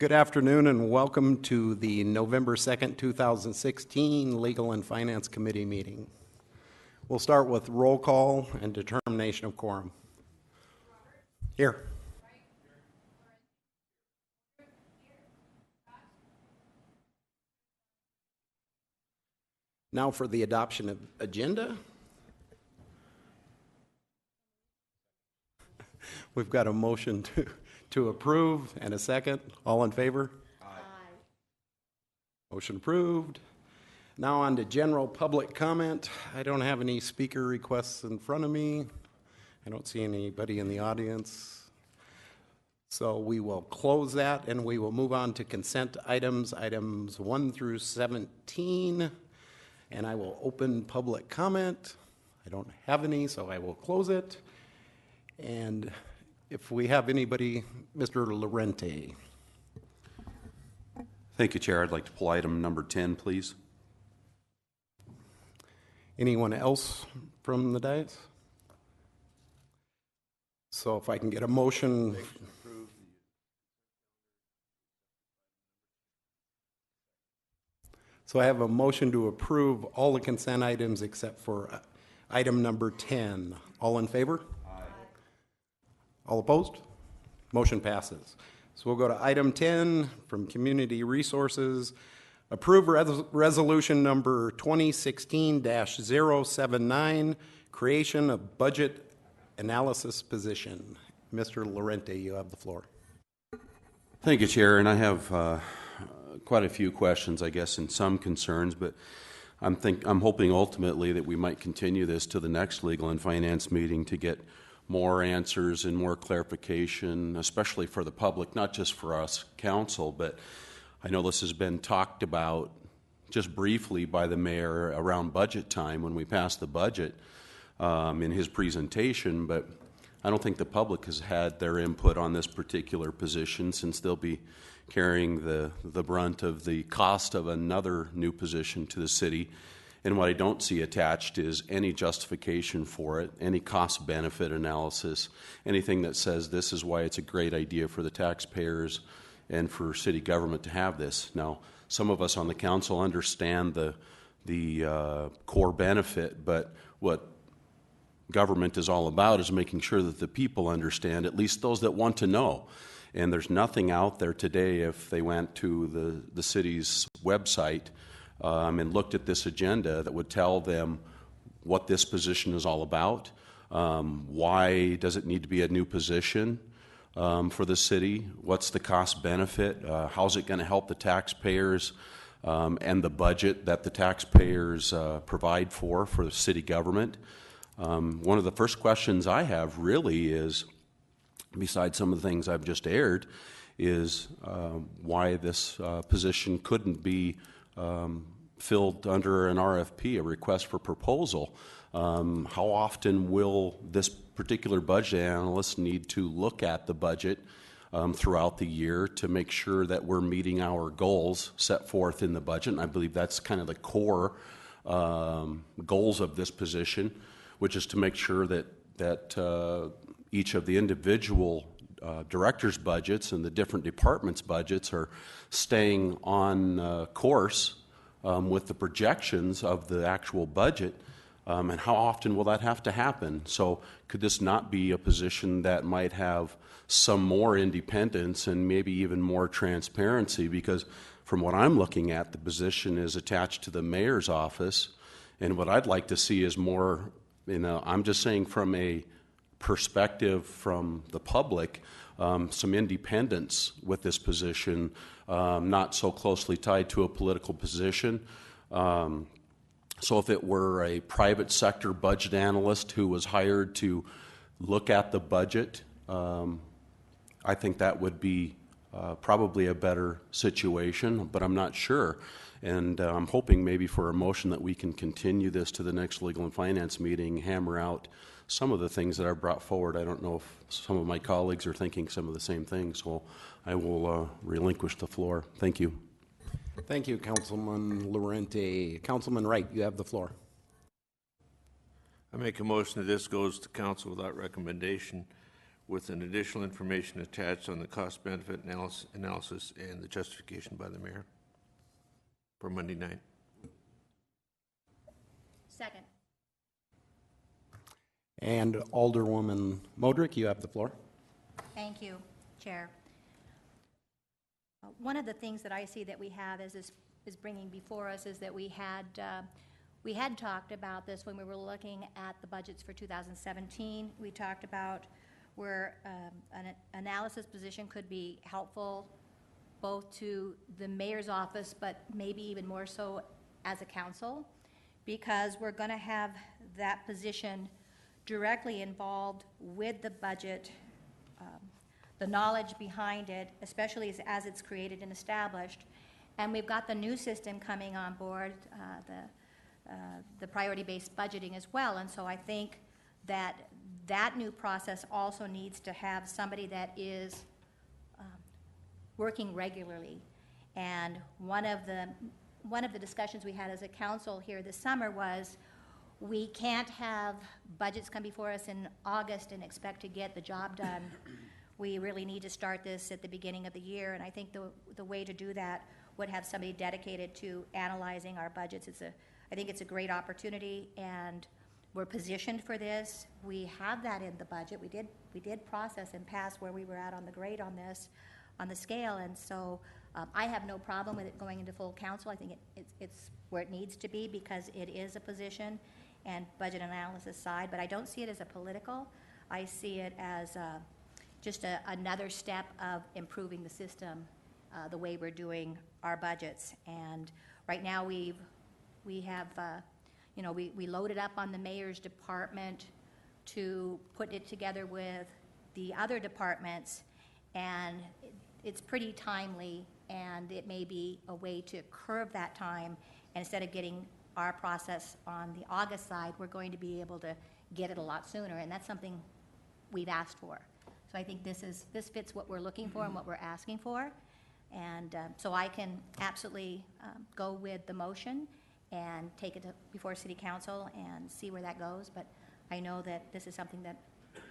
Good afternoon and welcome to the November 2nd, 2016 Legal and Finance Committee meeting. We'll start with roll call and determination of quorum. Here. Now for the adoption of agenda. We've got a motion to approve and a second. All in favor? Aye. Motion approved. Now on to general public comment. I don't have any speaker requests in front of me. I don't see anybody in the audience. So we will close that and we will move on to consent items 1 through 17. And I will open public comment. I don't have any, so I will close it. And if we have anybody, Mr. Lorente. Thank you, Chair. I'd like to pull item number 10, please. Anyone else from the dais? So if I can get a motion. So I have a motion to approve all the consent items except for item number 10. All in favor? Aye. All opposed? Motion passes. So we'll go to item 10 from Community Resources. Approve resolution number 2016-079, creation of budget analysis position. Mr. Lorente, you have the floor. Thank you, Chair. And I have quite a few questions, I guess, and some concerns, but I'm hoping ultimately that we might continue this to the next Legal and Finance meeting to get more answers and more clarification, especially for the public, not just for us, council, but I know this has been talked about just briefly by the mayor around budget time when we passed the budget in his presentation, but I don't think the public has had their input on this particular position since they'll be carrying the brunt of the cost of another new position to the city. And what I don't see attached is any justification for it, any cost-benefit analysis, anything that says this is why it's a great idea for the taxpayers and for city government to have this. Now, some of us on the council understand the core benefit, but what government is all about is making sure that the people understand, at least those that want to know. And there's nothing out there today, if they went to the city's website and looked at this agenda, that would tell them what this position is all about. Why does it need to be a new position for the city? What's the cost benefit? How's it going to help the taxpayers and the budget that the taxpayers provide for the city government? One of the first questions I have really is, besides some of the things I've just aired, is why this position couldn't be filled under an RFP, a request for proposal. How often will this particular budget analyst need to look at the budget throughout the year to make sure that we're meeting our goals set forth in the budget? And I believe that's kind of the core goals of this position, which is to make sure that each of the individual directors' budgets and the different departments' budgets are staying on course with the projections of the actual budget, and how often will that have to happen? So could this not be a position that might have some more independence and maybe even more transparency? Because from what I'm looking at, the position is attached to the mayor's office, and what I'd like to see is more, I'm just saying from a perspective from the public, some independence with this position, not so closely tied to a political position. So if it were a private sector budget analyst who was hired to look at the budget, I think that would be probably a better situation, but I'm not sure. And I'm hoping maybe for a motion that we can continue this to the next Legal and Finance meeting, hammer out some of the things that are brought forward. I don't know if some of my colleagues are thinking some of the same things, so I will relinquish the floor. Thank you. Thank you, Councilman Lorente. Councilman Wright, you have the floor. I make a motion that this goes to council without recommendation with an additional information attached on the cost-benefit analysis and the justification by the mayor for Monday night. Second. And Alderwoman Modrick, you have the floor. Thank you, Chair. One of the things that I see that we have is bringing before us is that we had talked about this when we were looking at the budgets for 2017. We talked about where an analysis position could be helpful both to the mayor's office, but maybe even more so as a council, because we're going to have that position directly involved with the budget, the knowledge behind it, especially as it's created and established. And we've got the new system coming on board, the priority-based budgeting as well. And so I think that that new process also needs to have somebody that is working regularly. And one of the discussions we had as a council here this summer was, we can't have budgets come before us in August and expect to get the job done. We really need to start this at the beginning of the year, and I think the way to do that would have somebody dedicated to analyzing our budgets. I think it's a great opportunity, and we're positioned for this. We have that in the budget. We did process and pass where we were at on the grade on this, on the scale, and so I have no problem with it going into full council. I think it's where it needs to be because it is a position and budget analysis side, but I don't see it as a political. I see it as just another step of improving the system, the way we're doing our budgets. And right now we have, we loaded up on the mayor's department to put it together with the other departments, and it's pretty timely, and it may be a way to curve that time. And instead of getting our process on the August side, we're going to be able to get it a lot sooner, and that's something we've asked for. So I think this fits what we're looking for and what we're asking for, and so I can absolutely go with the motion and take it before City Council and see where that goes, but I know that this is something that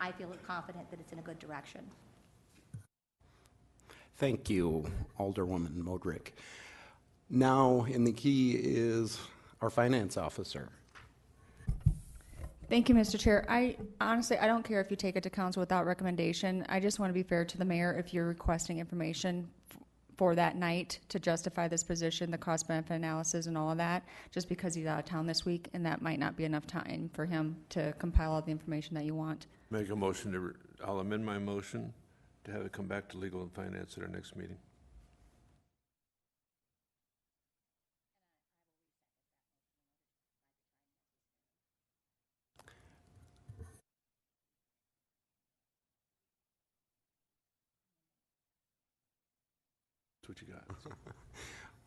I feel confident that it's in a good direction. Thank you, Alderwoman Modrick. Now, in the key is our finance officer. Thank you, Mr. Chair. I don't care if you take it to council without recommendation. I just want to be fair to the mayor if you're requesting information for that night to justify this position, the cost-benefit analysis and all of that, just because he's out of town this week, and that might not be enough time for him to compile all the information that you want. Make a motion I'll amend my motion to have it come back to Legal and Finance at our next meeting. What you got?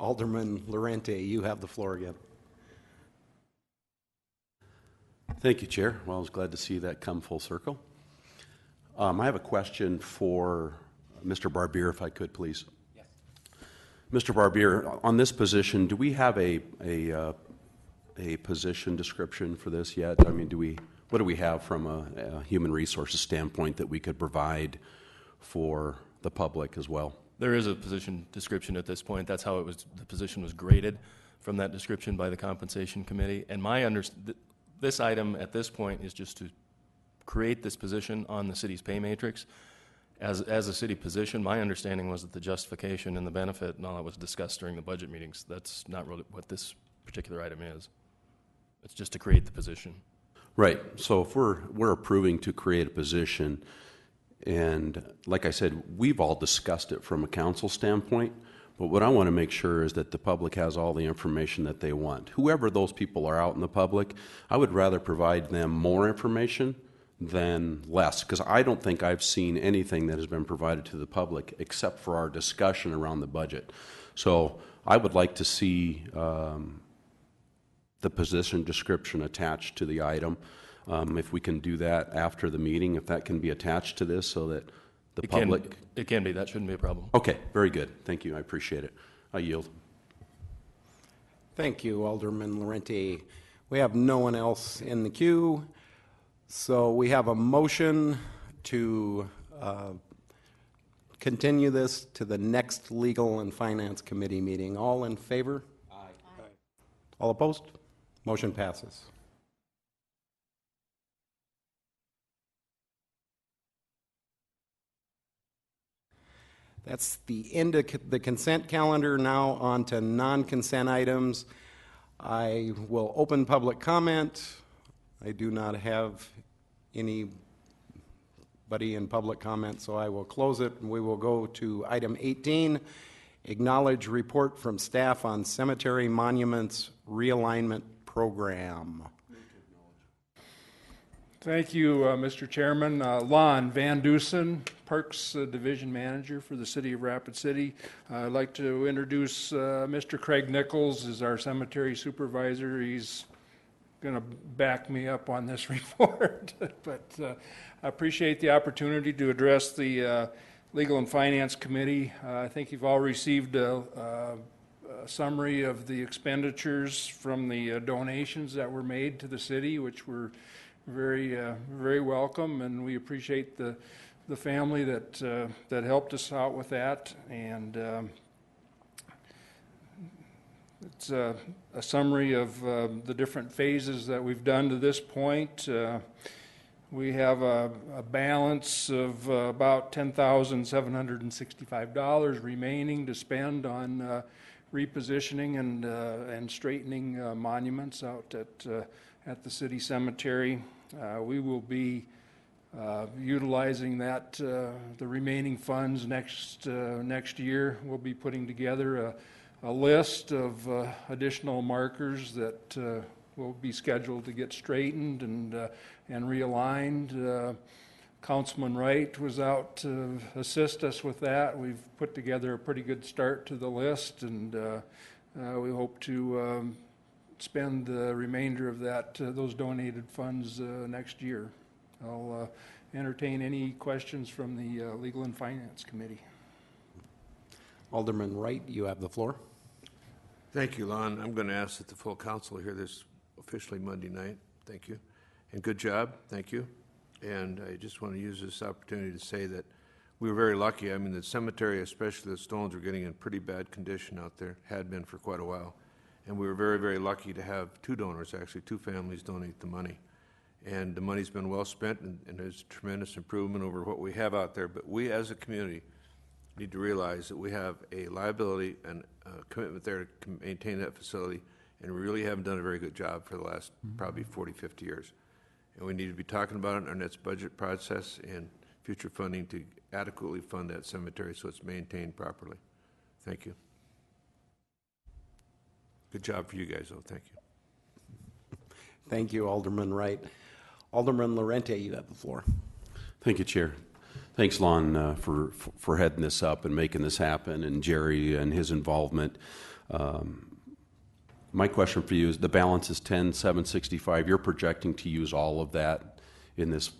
Alderman Lorente, you have the floor again. Thank you, Chair. Well, I was glad to see that come full circle. I have a question for Mr. Barbier, if I could, please. Yes. Mr. Barbier, on this position, do we have a position description for this yet? I mean, what do we have from a human resources standpoint that we could provide for the public as well? There is a position description at this point. That's how the position was graded from that description by the compensation committee. And this item at this point is just to create this position on the city's pay matrix. As a city position, my understanding was that the justification and the benefit and all that was discussed during the budget meetings. That's not really what this particular item is. It's just to create the position. Right. So if we're approving to create a position, and like I said, we've all discussed it from a council standpoint, but what I want to make sure is that the public has all the information that they want. Whoever those people are out in the public, I would rather provide them more information than less, because I don't think I've seen anything that has been provided to the public except for our discussion around the budget. So I would like to see the position description attached to the item. If we can do that after the meeting, if that can be attached to this so that the public... It can be. That shouldn't be a problem. Okay, very good. Thank you. I appreciate it. I yield. Thank you, Alderman Lorente. We have no one else in the queue, so we have a motion to continue this to the next Legal and Finance Committee meeting. All in favor? Aye. All opposed? Motion passes. That's the end of the consent calendar. Now on to non-consent items. I will open public comment. I do not have anybody in public comment, so I will close it, and we will go to item 18, acknowledge report from staff on cemetery monuments realignment program. Thank you, Mr. Chairman. Lon Van Dusen, Parks Division Manager for the City of Rapid City. I'd like to introduce Mr. Craig Nichols as our cemetery supervisor. He's going to back me up on this report, but I appreciate the opportunity to address the Legal and Finance Committee. I think you've all received a summary of the expenditures from the donations that were made to the city, which were very welcome, and we appreciate the family that helped us out with that. And it's a summary of the different phases that we've done to this point. We have a balance of about $10,765 remaining to spend on repositioning and straightening monuments out at the city cemetery. We will be utilizing that the remaining funds next year. We'll be putting together a list of additional markers that will be scheduled to get straightened and realigned. Councilman Wright was out to assist us with that. We've put together a pretty good start to the list, and we hope to spend the remainder of those donated funds next year. I'll entertain any questions from the Legal and Finance Committee. Alderman Wright, you have the floor. Thank you, Lon. I'm going to ask that the full council hear this officially Monday night. Thank you. And good job. Thank you. And I just want to use this opportunity to say that we were very lucky. I mean, the cemetery, especially the stones, are getting in pretty bad condition out there, had been for quite a while. And we were very lucky to have two donors, actually, two families donate the money. And the money's been well spent, and there's tremendous improvement over what we have out there. But we, as a community, need to realize that we have a liability and a commitment there to maintain that facility, and we really haven't done a very good job for the last probably 40, 50 years. And we need to be talking about it in our next budget process and future funding to adequately fund that cemetery so it's maintained properly. Thank you. Good job for you guys, though. Thank you. Thank you, Alderman Wright. Alderman Lorente, you have the floor. Thank you, Chair. Thanks, Lon, for heading this up and making this happen, and Jerry and his involvement. My question for you is, the balance is $10,765. You're projecting to use all of that in this.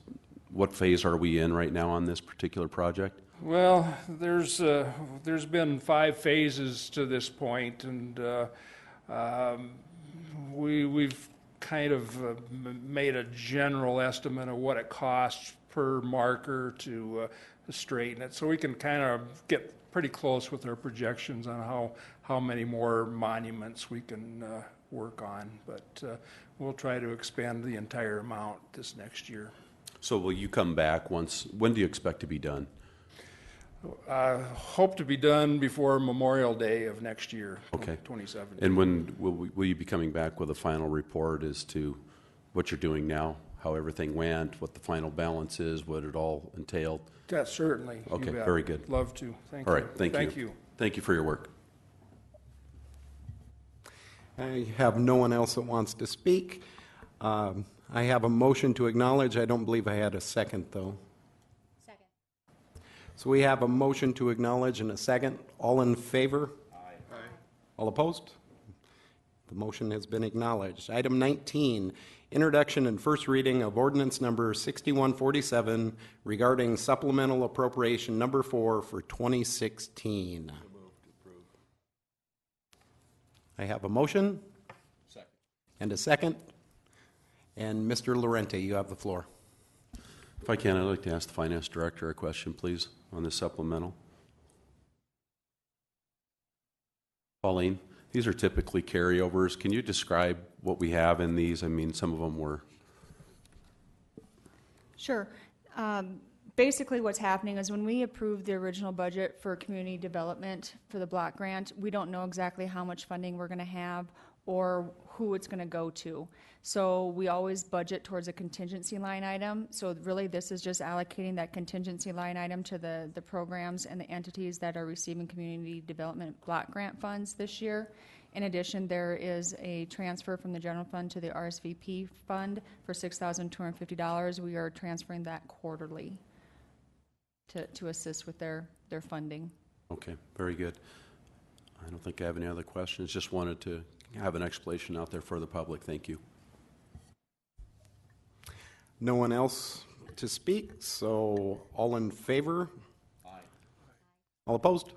What phase are we in right now on this particular project? Well, there's been 5 phases to this point, and we've kind of made a general estimate of what it costs per marker to straighten it, so we can kind of get pretty close with our projections on how many more monuments we can work on. But we'll try to expend the entire amount this next year. So will you come back when do you expect to be done? Hope to be done before Memorial Day of next year, Okay. 2017. And when will you be coming back with a final report as to what you're doing now, how everything went, what the final balance is, what it all entailed? That certainly. You Okay, bet. very good. Love to. Thank you. All right, thank you. Thank you. Thank you for your work. I have no one else that wants to speak. I have a motion to acknowledge. I don't believe I had a second, though. Second. So we have a motion to acknowledge and a second. All in favor? Aye. All opposed? The motion has been acknowledged. Item 19, introduction and first reading of ordinance number 6147 regarding supplemental appropriation number 4 for 2016. I have a motion. Second. And a second. And Mr. Lorente, you have the floor. If I can, I'd like to ask the finance director a question, please, on this supplemental. Pauline, these are typically carryovers. Can you describe what we have in these? I mean, some of them were. Sure. Basically, what's happening is when we approve the original budget for community development for the block grant, we don't know exactly how much funding we're going to have or who it's going to go to. So we always budget towards a contingency line item. So really, this is just allocating that contingency line item to the programs and the entities that are receiving community development block grant funds this year. In addition, there is a transfer from the general fund to the RSVP fund for $6,250. We are transferring that quarterly to assist with their funding. Okay, very good. I don't think I have any other questions. Just wanted to have an explanation out there for the public. Thank you. No one else to speak, so all in favor? Aye. All opposed?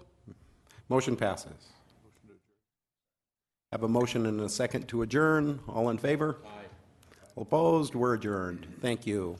Motion passes. Have a motion and a second to adjourn. All in favor? Aye. All opposed? We're adjourned. Thank you.